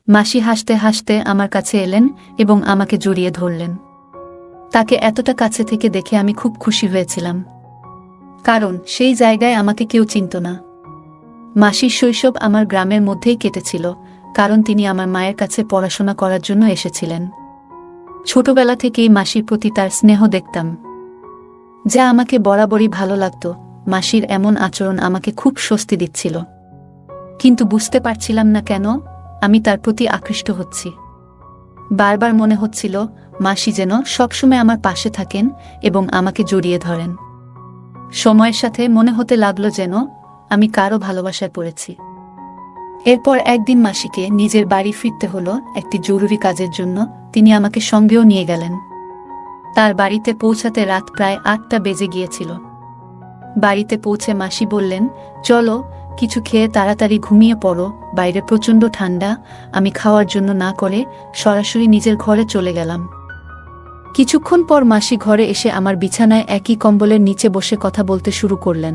মাসি হাসতে হাসতে আমার কাছে এলেন এবং আমাকে জড়িয়ে ধরলেন। তাকে এতটা কাছে থেকে দেখে আমি খুব খুশি হয়েছিলাম, কারণ সেই জায়গায় আমাকে কেউ চিনত না। মাসির শৈশব আমার গ্রামের মধ্যেই কেটেছিল, কারণ তিনি আমার মায়ের কাছে পড়াশোনা করার জন্য এসেছিলেন। ছোটবেলা থেকেই মাসির প্রতি তার স্নেহ দেখতাম, যা আমাকে বরাবরই ভালো লাগত। মাসির এমন আচরণ আমাকে খুব স্বস্তি দিচ্ছিল, কিন্তু বুঝতে পারছিলাম না কেন আমি তার প্রতি আকৃষ্ট হচ্ছি। বারবার মনে হচ্ছিল মাসি যেন সবসময় আমার পাশে থাকেন এবং আমাকে জড়িয়ে ধরেন। সময়ের সাথে মনে হতে লাগলো যেন আমি কারো ভালোবাসায় পড়েছি। এরপর একদিন মাসিকে নিজের বাড়ি ফিরতে হলো একটি জরুরি কাজের জন্য। তিনি আমাকে সঙ্গেও নিয়ে গেলেন। তার বাড়িতে পৌঁছাতে রাত প্রায় ৮টা বেজে গিয়েছিল। বাড়িতে পৌঁছে মাসি বললেন, চলো কিছু খেয়ে তাড়াতাড়ি ঘুমিয়ে পড়ো, বাইরে প্রচণ্ড ঠান্ডা। আমি খাওয়ার জন্য না করে সরাসরি নিজের ঘরে চলে গেলাম। কিছুক্ষণ পর মাসি ঘরে এসে আমার বিছানায় একই কম্বলের নিচে বসে কথা বলতে শুরু করলেন।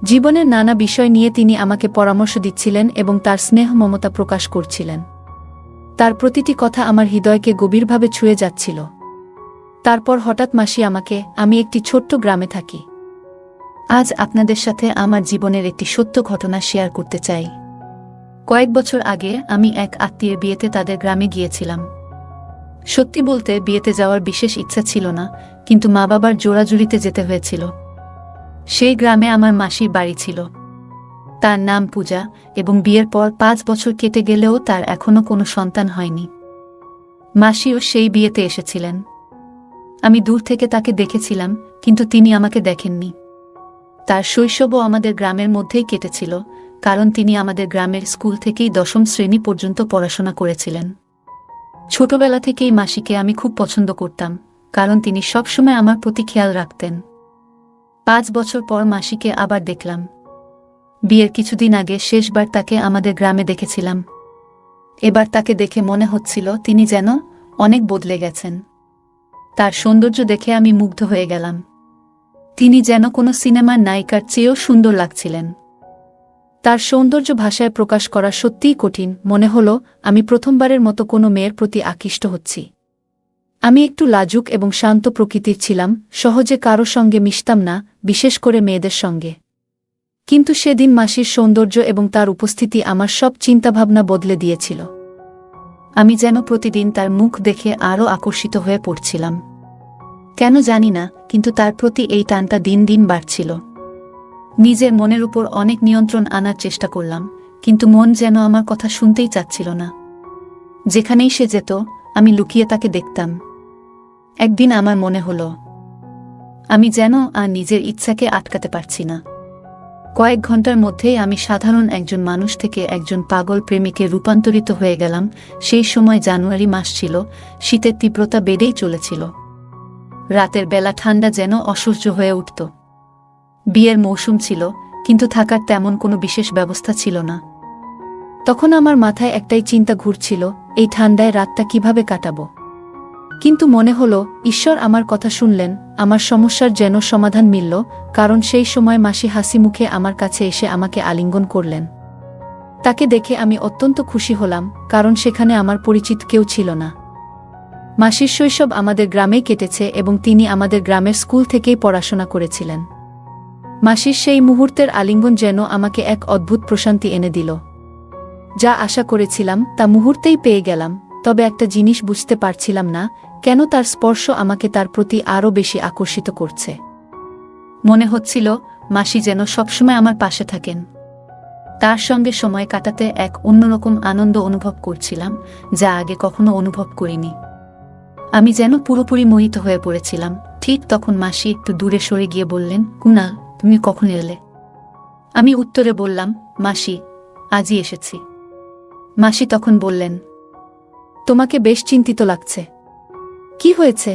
জীবনের নানা বিষয় নিয়ে তিনি আমাকে পরামর্শ দিচ্ছিলেন এবং তার স্নেহ মমতা প্রকাশ করছিলেন। তার প্রতিটি কথা আমার হৃদয়কে গভীরভাবে ছুঁয়ে যাচ্ছিল। তারপর হঠাৎ মাসি আমাকে, আমি একটি ছোট্ট গ্রামে থাকি। আজ আপনাদের সাথে আমার জীবনের একটি সত্য ঘটনা শেয়ার করতে চাই। কয়েক বছর আগে আমি এক আত্মীয়ের বিয়েতে তাদের গ্রামে গিয়েছিলাম। সত্যি বলতে বিয়েতে যাওয়ার বিশেষ ইচ্ছা ছিল না, কিন্তু মা বাবার জোরাজুরিতে যেতে হয়েছিল। সেই গ্রামে আমার মাসির বাড়ি ছিল। তার নাম পূজা, এবং বিয়ের পর ৫ বছর কেটে গেলেও তার এখনো কোনো সন্তান হয়নি। মাসিও সেই বিয়েতে এসেছিলেন। আমি দূর থেকে তাকে দেখেছিলাম, কিন্তু তিনি আমাকে দেখেননি। তার শৈশবও আমাদের গ্রামের মধ্যেই কেটেছিল, কারণ তিনি আমাদের গ্রামের স্কুল থেকেই ১০ম শ্রেণী পর্যন্ত পড়াশোনা করেছিলেন। ছোটবেলা থেকেই মাসিকে আমি খুব পছন্দ করতাম, কারণ তিনি সবসময় আমার প্রতি খেয়াল রাখতেন। ৫ বছর পর মাসিকে আবার দেখলাম। বিয়ের কিছুদিন আগে শেষবার তাকে আমাদের গ্রামে দেখেছিলাম। এবার তাকে দেখে মনে হচ্ছিল তিনি যেন অনেক বদলে গেছেন। তার সৌন্দর্য দেখে আমি মুগ্ধ হয়ে গেলাম। তিনি যেন কোনো সিনেমার নায়িকার চেয়েও সুন্দর লাগছিলেন। তার সৌন্দর্য ভাষায় প্রকাশ করা সত্যিই কঠিন। মনে হলো আমি প্রথমবারের মতো কোনো মেয়ের প্রতি আকৃষ্ট হচ্ছি। আমি একটু লাজুক এবং শান্ত প্রকৃতির ছিলাম, সহজে কারো সঙ্গে মিশতাম না, বিশেষ করে মেয়েদের সঙ্গে। কিন্তু সেদিন মাসির সৌন্দর্য এবং তার উপস্থিতি আমার সব চিন্তাভাবনা বদলে দিয়েছিল। আমি যেন প্রতিদিন তার মুখ দেখে আরও আকর্ষিত হয়ে পড়ছিলাম। কেন জানি না, কিন্তু তার প্রতি এই টানটা দিন দিন বাড়ছিল। নিজের মনের উপর অনেক নিয়ন্ত্রণ আনার চেষ্টা করলাম, কিন্তু মন যেন আমার কথা শুনতেই চাচ্ছিল না। যেখানেই সে যেত আমি লুকিয়ে তাকে দেখতাম। একদিন আমার মনে হলো আমি যেন আর নিজের ইচ্ছাকে আটকাতে পারছি না। কয়েক ঘন্টার মধ্যেই আমি সাধারণ একজন মানুষ থেকে একজন পাগল প্রেমিকে রূপান্তরিত হয়ে গেলাম। সেই সময় জানুয়ারি মাস ছিল, শীতের তীব্রতা বেড়েই চলেছিল। রাতের বেলা ঠান্ডা যেন অসহ্য হয়ে উঠত। বিয়ের মৌসুম ছিল, কিন্তু থাকার তেমন কোনো বিশেষ ব্যবস্থা ছিল না। তখন আমার মাথায় একটাই চিন্তা ঘুরছিল, এই ঠান্ডায় রাতটা কিভাবে কাটাবো। কিন্তু মনে হলো ঈশ্বর আমার কথা শুনলেন, আমার সমস্যার যেন সমাধান মিলল। কারণ সেই সময় মাসি হাসি মুখে আমার কাছে এসে আমাকে আলিঙ্গন করলেন। তাকে দেখে আমি অত্যন্ত খুশি হলাম, কারণ সেখানে আমার পরিচিত কেউ ছিল না। মাসির শৈশব আমাদের গ্রামেই কেটেছে এবং তিনি আমাদের গ্রামের স্কুল থেকেই পড়াশোনা করেছিলেন। মাসির সেই মুহূর্তের আলিঙ্গন যেন আমাকে এক অদ্ভুত প্রশান্তি এনে দিল। যা আশা করেছিলাম তা মুহূর্তেই পেয়ে গেলাম, তবে একটা জিনিস বুঝতে পারছিলাম না, কেন তার স্পর্শ আমাকে তার প্রতি আরও বেশি আকর্ষিত করছে। মনে হচ্ছিল মাসি যেন সবসময় আমার পাশে থাকেন। তার সঙ্গে সময় কাটাতে এক অন্যরকম আনন্দ অনুভব করছিলাম, যা আগে কখনো অনুভব করিনি। আমি যেন পুরোপুরি মোহিত হয়ে পড়েছিলাম। ঠিক তখন মাসি একটু দূরে সরে গিয়ে বললেন, কুনাল, তুমি কখন এলে? আমি উত্তরে বললাম, মাসি, আজই এসেছি। মাসি তখন বললেন, তোমাকে বেশ চিন্তিত লাগছে, কি হয়েছে?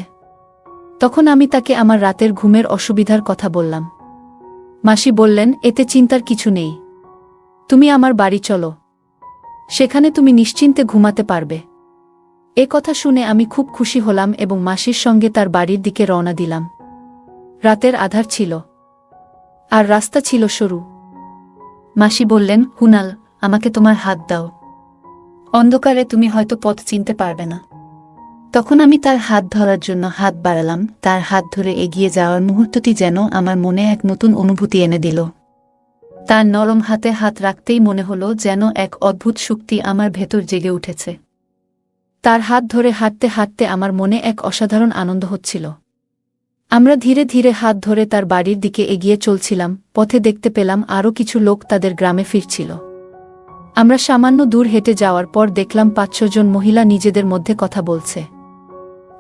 তখন আমি তাকে আমার রাতের ঘুমের অসুবিধার কথা বললাম। মাসি বললেন, এতে চিন্তার কিছু নেই, তুমি আমার বাড়ি চলো, সেখানে তুমি নিশ্চিন্তে ঘুমাতে পারবে। এ কথা শুনে আমি খুব খুশি হলাম এবং মাসির সঙ্গে তার বাড়ির দিকে রওনা দিলাম। রাতের আধার ছিল, আর রাস্তা ছিল সরু। মাসি বললেন, কুনাল, আমাকে তোমার হাত দাও। অন্ধকারে তুমি হয়তো পথ চিনতে পারবে না। তখন আমি তার হাত ধরার জন্য হাত বাড়ালাম। তার হাত ধরে এগিয়ে যাওয়ার মুহূর্তটি যেন আমার মনে এক নতুন অনুভূতি এনে দিল। তার নরম হাতে হাত রাখতেই মনে হলো যেন এক অদ্ভুত শক্তি আমার ভেতর জেগে উঠেছে। তার হাত ধরে হাঁটতে হাঁটতে আমার মনে এক অসাধারণ আনন্দ হচ্ছিল। আমরা ধীরে ধীরে হাত ধরে তার বাড়ির দিকে এগিয়ে চলছিলাম। পথে দেখতে পেলাম আরও কিছু লোক তাদের গ্রামে ফিরছিল। আমরা সামান্য দূর হেঁটে যাওয়ার পর দেখলাম ৫-৬ জন মহিলা নিজেদের মধ্যে কথা বলছে।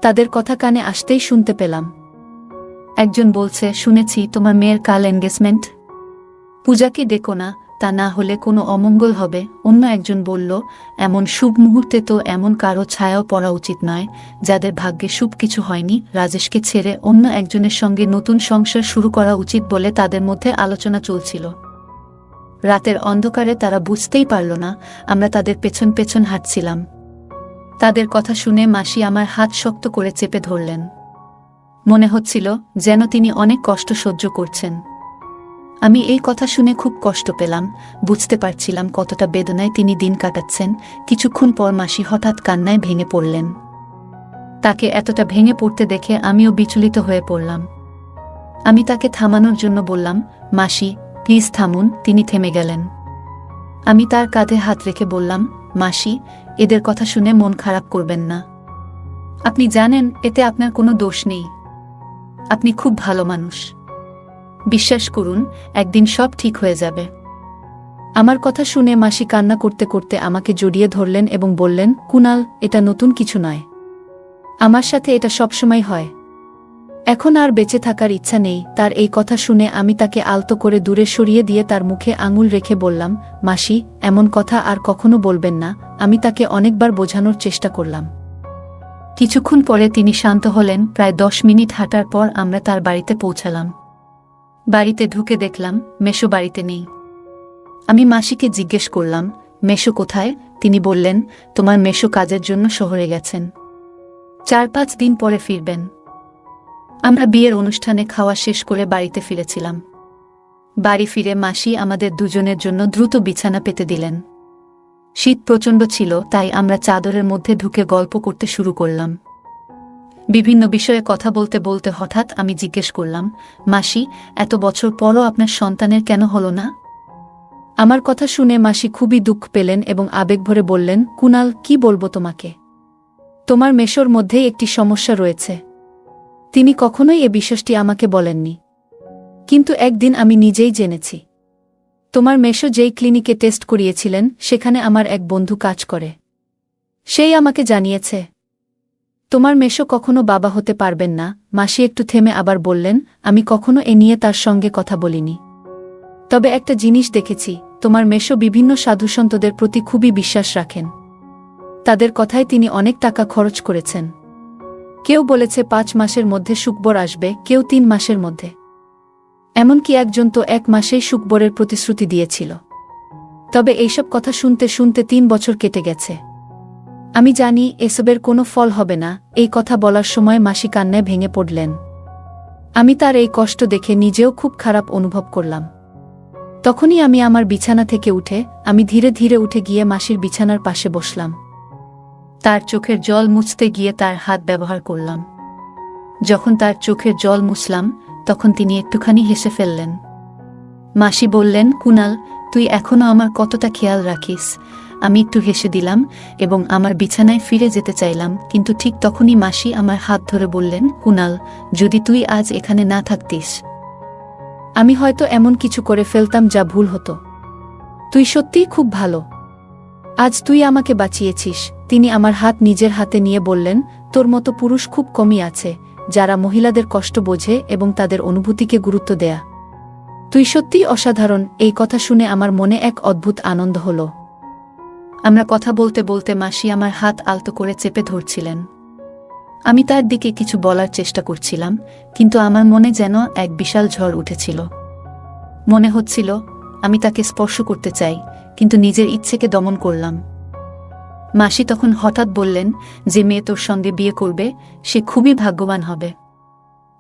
তাদের কথা কানে আসতেই শুনতে পেলাম। একজন বলছে, শুনেছি তোমার মেয়ের কাল এনগেজমেন্ট, পূজাকে ডেকো না, তা না হলে কোনো অমঙ্গল হবে। অন্য একজন বলল, এমন শুভ মুহূর্তে তো এমন কারো ছায়াও পড়া উচিত নয় যাদের ভাগ্যে শুভ কিছু হয়নি। রাজেশকে ছেড়ে অন্য একজনের সঙ্গে নতুন সংসার শুরু করা উচিত বলে তাদের মধ্যে আলোচনা চলছিল। রাতের অন্ধকারে তারা বুঝতেই পারল না আমরা তাদের পেছন পেছন হাঁটছিলাম। তাদের কথা শুনে মাসি আমার হাত শক্ত করে চেপে ধরলেন। মনে হচ্ছিল যেন তিনি অনেক কষ্ট সহ্য করছেন। আমি এই কথা শুনে খুব কষ্ট পেলাম। বুঝতে পারছিলাম কতটা বেদনায় তিনি দিন কাটাচ্ছেন। কিছুক্ষণ পর মাসি হঠাৎ কান্নায় ভেঙে পড়লেন। তাকে এতটা ভেঙে পড়তে দেখে আমিও বিচলিত হয়ে পড়লাম। আমি তাকে থামানোর জন্য বললাম, মাসি প্লিজ থামুন। তিনি থেমে গেলেন। আমি তার কাঁধে হাত রেখে বললাম, মাসি, এদের কথা শুনে মন খারাপ করবেন না। আপনি জানেন এতে আপনার কোনো দোষ নেই। আপনি খুব ভালো মানুষ। বিশ্বাস করুন, একদিন সব ঠিক হয়ে যাবে। আমার কথা শুনে মাসি কান্না করতে করতে আমাকে জড়িয়ে ধরলেন এবং বললেন, কুনাল, এটা নতুন কিছু নয়। আমার সাথে এটা সবসময় হয়। এখন আর বেঁচে থাকার ইচ্ছা নেই। তার এই কথা শুনে আমি তাকে আলতো করে দূরে সরিয়ে দিয়ে তার মুখে আঙুল রেখে বললাম, মাসি, এমন কথা আর কখনো বলবেন না। আমি তাকে অনেকবার বোঝানোর চেষ্টা করলাম। কিছুক্ষণ পরে তিনি শান্ত হলেন। প্রায় ১০ মিনিট হাঁটার পর আমরা তার বাড়িতে পৌঁছালাম। বাড়িতে ঢুকে দেখলাম মেশো বাড়িতে নেই। আমি মাসিকে জিজ্ঞেস করলাম, মেশো কোথায়? তিনি বললেন, তোমার মেশো কাজের জন্য শহরে গেছেন, ৪-৫ দিন পরে ফিরবেন। আমরা বিয়ের অনুষ্ঠানে খাওয়া শেষ করে বাড়িতে ফিরেছিলাম। বাড়ি ফিরে মাসি আমাদের দুজনের জন্য দ্রুত বিছানা পেতে দিলেন। শীত প্রচণ্ড ছিল, তাই আমরা চাদরের মধ্যে ঢুকে গল্প করতে শুরু করলাম। বিভিন্ন বিষয়ে কথা বলতে বলতে হঠাৎ আমি জিজ্ঞেস করলাম, মাসি, এত বছর পরও আপনার সন্তানের কেন হলো না? আমার কথা শুনে মাসি খুবই দুঃখ পেলেন এবং আবেগভরে বললেন, কুনাল, কি বলবো তোমাকে? তোমার মেশোর মধ্যেই একটি সমস্যা রয়েছে। তিনি কখনোই এ বিষয়টি আমাকে বলেননি, কিন্তু একদিন আমি নিজেই জেনেছি। তোমার মেশো যেই ক্লিনিকে টেস্ট করিয়েছিলেন সেখানে আমার এক বন্ধু কাজ করে। সেই আমাকে জানিয়েছে তোমার মেশো কখনো বাবা হতে পারবেন না। মাসি একটু থেমে আবার বললেন, আমি কখনো এ নিয়ে তার সঙ্গে কথা বলিনি। তবে একটা জিনিস দেখেছি, তোমার মেশো বিভিন্ন সাধুসন্তদের প্রতি খুবই বিশ্বাস রাখেন। তাদের কথায় তিনি অনেক টাকা খরচ করেছেন। কেউ বলেছে ৫ মাসের মধ্যে সুখবর আসবে, কেউ ৩ মাসের মধ্যে। এমনকি একজন তো ১ মাসেই সুখবরের প্রতিশ্রুতি দিয়েছিল। তবে এইসব কথা শুনতে শুনতে ৩ বছর কেটে গেছে। আমি জানি এসবের কোনো ফল হবে না। এই কথা বলার সময় মাসি কান্নায় ভেঙে পড়লেন। আমি তার এই কষ্ট দেখে নিজেও খুব খারাপ অনুভব করলাম। তখনই আমি আমার বিছানা থেকে উঠে আমি ধীরে ধীরে উঠে গিয়ে মাসির বিছানার পাশে বসলাম। তার চোখের জল মুছতে গিয়ে তার হাত ব্যবহার করলাম। যখন তার চোখের জল মুছলাম তখন তিনি একটুখানি হেসে ফেললেন। মাসি বললেন, কুনাল, তুই এখনো আমার কতটা খেয়াল রাখিস। আমি একটু হেসে দিলাম এবং আমার বিছানায় ফিরে যেতে চাইলাম, কিন্তু ঠিক তখনই মাসি আমার হাত ধরে বললেন, কুনাল, যদি তুই আজ এখানে না থাকতিস, আমি হয়তো এমন কিছু করে ফেলতাম যা ভুল হতো। তুই সত্যিই খুব ভালো। আজ তুই আমাকে বাঁচিয়েছিস। তিনি আমার হাত নিজের হাতে নিয়ে বললেন, তোর মতো পুরুষ খুব কমই আছে যারা মহিলাদের কষ্ট বোঝে এবং তাদের অনুভূতিকে গুরুত্ব দেয়া। তুই সত্যিই অসাধারণ। এই কথা শুনে আমার মনে এক অদ্ভুত আনন্দ হলো। আমরা কথা বলতে বলতে মাসি আমার হাত আলতো করে চেপে ধরছিলেন। আমি তার দিকে কিছু বলার চেষ্টা করছিলাম, কিন্তু আমার মনে যেন এক বিশাল ঝড় উঠেছিল। মনে হচ্ছিল আমি তাকে স্পর্শ করতে চাই, কিন্তু নিজের ইচ্ছেকে দমন করলাম। মাসি তখন হঠাৎ বললেন, যে মেয়ে তোর সঙ্গে বিয়ে করবে সে খুবই ভাগ্যবান হবে।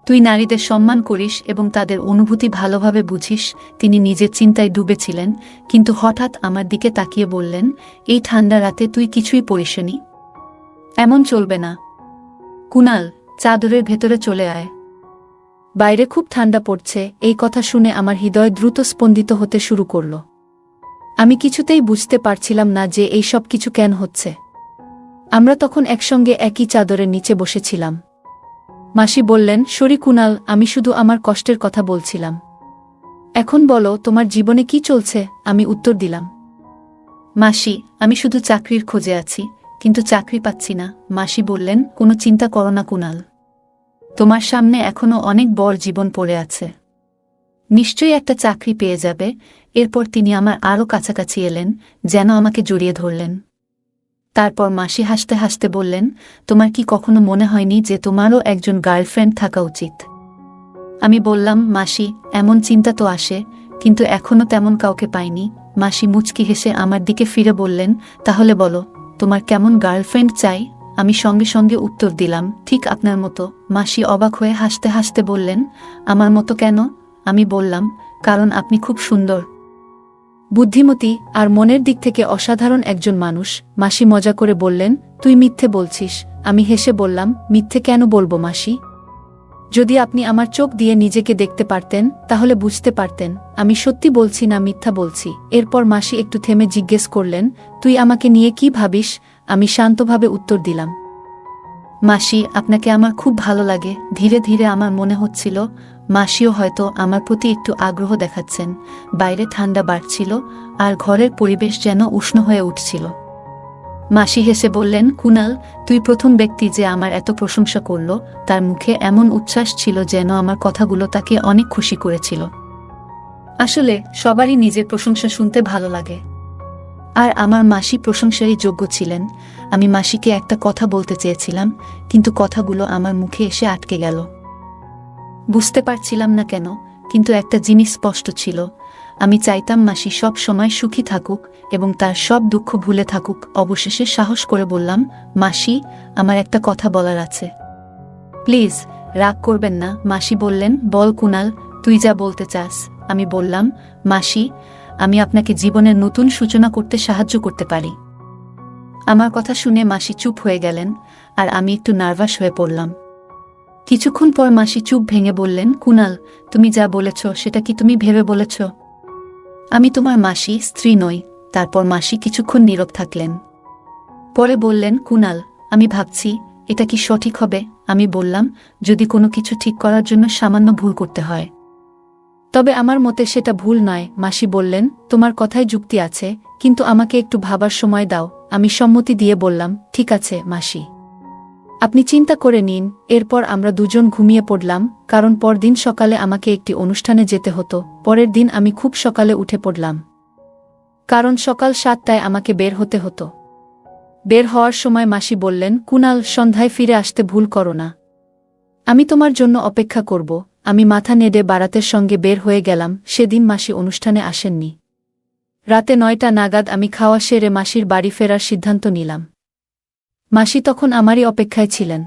তুই নারীদের সম্মান করিস এবং তাদের অনুভূতি ভালোভাবে বুঝিস। তিনি নিজের চিন্তায় ডুবেছিলেন, কিন্তু হঠাৎ আমার দিকে তাকিয়ে বললেন, এই ঠান্ডা রাতে তুই কিছুই পড়িসনি? এমন চলবে না কুনাল, চাদরের ভেতরে চলে আয়। বাইরে খুব ঠান্ডা পড়ছে। এই কথা শুনে আমার হৃদয় দ্রুত স্পন্দিত হতে শুরু করল। আমি কিছুতেই বুঝতে পারছিলাম না যে এই সব কিছু কেন হচ্ছে। আমরা তখন একসঙ্গে একই চাদরের নিচে বসেছিলাম। মাসি বললেন, সরি কুনাল, আমি শুধু আমার কষ্টের কথা বলছিলাম। এখন বলো, তোমার জীবনে কি চলছে? আমি উত্তর দিলাম, মাসি, আমি শুধু চাকরির খোঁজে আছি, কিন্তু চাকরি পাচ্ছি না। মাসি বললেন, কোনো চিন্তা করো না কুনাল, তোমার সামনে এখনো অনেক বড় জীবন পড়ে আছে, নিশ্চয়ই একটা চাকরি পেয়ে যাবে। এরপর তিনি আমার আরও কাছাকাছি এলেন, যেন আমাকে জড়িয়ে ধরলেন। তারপর মাসি হাসতে হাসতে বললেন, তোমার কি কখনো মনে হয়নি যে তোমারও একজন গার্লফ্রেন্ড থাকা উচিত? আমি বললাম, মাসি, এমন চিন্তা তো আসে, কিন্তু এখনো তেমন কাউকে পাইনি। মাসি মুচকি হেসে আমার দিকে ফিরে বললেন, তাহলে বলো, তোমার কেমন গার্লফ্রেন্ড চাই? আমি সঙ্গে সঙ্গে উত্তর দিলাম, ঠিক আপনার মতো। মাসি অবাক হয়ে হাসতে হাসতে বললেন, আমার মতো কেন? আমি বললাম, কারণ আপনি খুব সুন্দর, বুদ্ধিমতী আর মনের দিক থেকে অসাধারণ একজন মানুষ। মাসি মজা করে বললেন, তুই মিথ্যে বলছিস। আমি হেসে বললাম, মিথ্যে কেন বলবো মাসি? যদি আপনি আমার চোখ দিয়ে নিজেকে দেখতে পারতেন, তাহলে বুঝতে পারতেন আমি সত্যি বলছি না মিথ্যা বলছি। এরপর মাসি একটু থেমে জিজ্ঞেস করলেন, তুই আমাকে নিয়ে কি ভাবিস? আমি শান্তভাবে উত্তর দিলাম, মাসি, আপনাকে আমার খুব ভালো লাগে। ধীরে ধীরে আমার মনে হচ্ছিল মাসিও হয়তো আমার প্রতি একটু আগ্রহ দেখাচ্ছেন। বাইরে ঠান্ডা বাড়ছিল আর ঘরের পরিবেশ যেন উষ্ণ হয়ে উঠছিল। মাসি হেসে বললেন, কুনাল, তুই প্রথম ব্যক্তি যে আমার এত প্রশংসা করল। তার মুখে এমন উচ্ছ্বাস ছিল যেন আমার কথাগুলো তাকে অনেক খুশি করেছিল। আসলে সবারই নিজের প্রশংসা শুনতে ভালো লাগে, আর আমার মাসি প্রশংসারই যোগ্য ছিলেন। আমি মাসিকে একটা কথা বলতে চেয়েছিলাম, কিন্তু কথাগুলো আমার মুখে এসে আটকে গেল। বুঝতে পারছিলাম না কেন, কিন্তু একটা জিনিস স্পষ্ট ছিল, আমি চাইতাম মাসি সব সময় সুখী থাকুক এবং তার সব দুঃখ ভুলে থাকুক। অবশেষে সাহস করে বললাম, মাসি, আমার একটা কথা বলার আছে। প্লিজ রাগ করবেন না। মাসি বললেন, বল কুনাল, তুই যা বলতে চাস। আমি বললাম, মাসি, আমি আপনাকে জীবনের নতুন সূচনা করতে সাহায্য করতে পারি। আমার কথা শুনে মাসি চুপ হয়ে গেলেন, আর আমি একটু নার্ভাস হয়ে পড়লাম। কিছুক্ষণ পর মাসি চুপ ভেঙে বললেন, কুনাল, তুমি যা বলেছ সেটা কি তুমি ভেবে বলেছ? আমি তোমার মাসি, স্ত্রী নই। তারপর মাসি কিছুক্ষণ নীরব থাকলেন। পরে বললেন, কুনাল, আমি ভাবছি এটা কি সঠিক হবে। আমি বললাম, যদি কোনো কিছু ঠিক করার জন্য সামান্য ভুল করতে হয়, তবে আমার মতে সেটা ভুল নয়। মাসি বললেন, তোমার কথায় যুক্তি আছে, কিন্তু আমাকে একটু ভাবার সময় দাও। আমি সম্মতি দিয়ে বললাম, ঠিক আছে মাসি, আপনি চিন্তা করে নিন। এরপর আমরা দুজন ঘুমিয়ে পড়লাম, কারণ পরদিন সকালে আমাকে একটি অনুষ্ঠানে যেতে হতো। পরের দিন আমি খুব সকালে উঠে পড়লাম, কারণ সকাল 7টায় আমাকে বের হতে হতো। বের হওয়ার সময় মাসি বললেন, কুনাল, সন্ধ্যায় ফিরে আসতে ভুল করো না, আমি তোমার জন্য অপেক্ষা করব। আমি মাথা নেড়ে বারাতের সঙ্গে বের হয়ে গেলাম। সেদিন মাসি অনুষ্ঠানে আসেননি। রাতে 9টা নাগাদ আমি খাওয়া সেরে মাসির বাড়ি ফেরার সিদ্ধান্ত নিলাম। মাসি তখন আমারই অপেক্ষায় ছিলেন।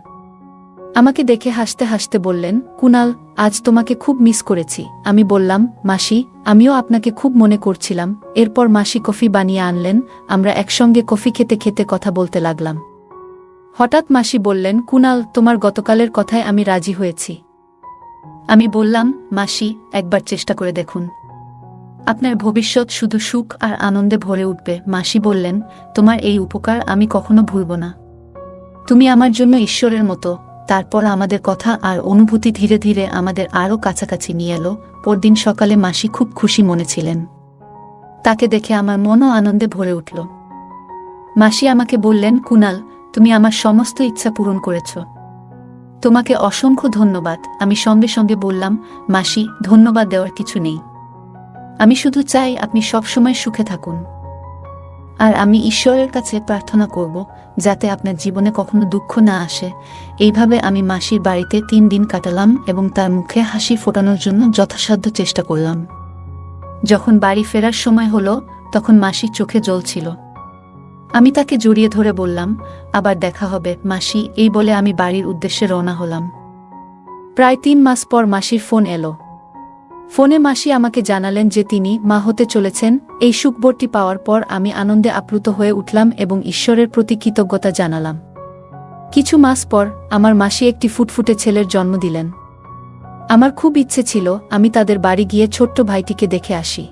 আমাকে দেখে হাসতে হাসতে বললেন, কুনাল, আজ তোমাকে খুব মিস করেছি। আমি বললাম, মাসি, আমিও আপনাকে খুব মনে করছিলাম। এরপর মাসি কফি বানিয়ে আনলেন। আমরা একসঙ্গে কফি খেতে খেতে কথা বলতে লাগলাম। হঠাৎ মাসি বললেন, কুনাল, তোমার গতকালের কথায় আমি রাজি হয়েছি। আমি বললাম, মাসি, একবার চেষ্টা করে দেখুন, আপনার ভবিষ্যৎ শুধু সুখ আর আনন্দে ভরে উঠবে। মাসি বললেন, তোমার এই উপকার আমি কখনো ভুলব না, তুমি আমার জন্য ঈশ্বরের মতো। তারপর আমাদের কথা আর অনুভূতি ধীরে ধীরে আমাদের আরও কাছাকাছি নিয়ে এলো। পরদিন সকালে মাসি খুব খুশি মনে ছিলেন। তাকে দেখে আমার মনও আনন্দে ভরে উঠল। মাসি আমাকে বললেন, কুনাল, তুমি আমার সমস্ত ইচ্ছা পূরণ করেছ, তোমাকে অসংখ্য ধন্যবাদ। আমি সঙ্গে সঙ্গে বললাম, মাসি, ধন্যবাদ দেওয়ার কিছু নেই, আমি শুধু চাই আপনি সবসময় সুখে থাকুন, আর আমি ঈশ্বরের কাছে প্রার্থনা করব যাতে আপনার জীবনে কখনো দুঃখ না আসে। এইভাবে আমি মাসির বাড়িতে 3 দিন কাটালাম এবং তার মুখে হাসি ফোটানোর জন্য যথাসাধ্য চেষ্টা করলাম। যখন বাড়ি ফেরার সময় হলো, তখন মাসির চোখে জল ছিল। আমি তাকে জড়িয়ে ধরে বললাম, আবার দেখা হবে মাসি। এই বলে আমি বাড়ির উদ্দেশ্যে রওনা হলাম। প্রায় 3 মাস পর মাসির ফোন এলো। ফোনে মাসি আমাকে জানালেন যে তিনি মা হতে চলেছেন। এই সুখবরটি পাওয়ার পর আমি আনন্দে আপ্লুত হয়ে উঠলাম এবং ঈশ্বরের প্রতি কৃতজ্ঞতা জানালাম। কিছু মাস পর আমার মাসি একটি ফুটফুটে ছেলের জন্ম দিলেন। আমার খুব ইচ্ছে ছিল আমি তাদের বাড়ি গিয়ে ছোট্ট ভাইটিকে দেখে আসি,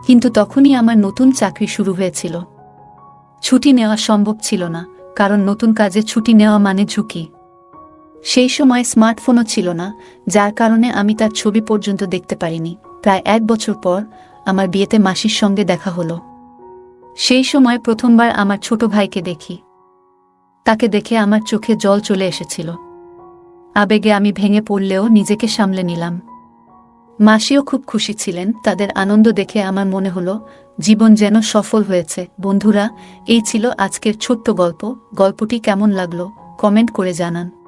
কিন্তু তখনই আমার নতুন চাকরি শুরু হয়েছিল। ছুটি নেওয়া সম্ভব ছিল না, কারণ নতুন কাজে ছুটি নেওয়া মানে ঝুঁকি। সেই সময় স্মার্টফোনও ছিল না, যার কারণে আমি তার ছবি পর্যন্ত দেখতে পারিনি। প্রায় 1 বছর পর আমার বিয়েতে মাসির সঙ্গে দেখা হলো। সেই সময় প্রথমবার আমার ছোট ভাইকে দেখি। তাকে দেখে আমার চোখে জল চলে এসেছিল। আবেগে আমি ভেঙে পড়লেও নিজেকে সামলে নিলাম। মাসিও খুব খুশি ছিলেন। তাদের আনন্দ দেখে আমার মনে হলো জীবন যেন সফল হয়েছে। বন্ধুরা, এই ছিল আজকের ছোট্ট গল্প। গল্পটি কেমন লাগলো কমেন্ট করে জানান।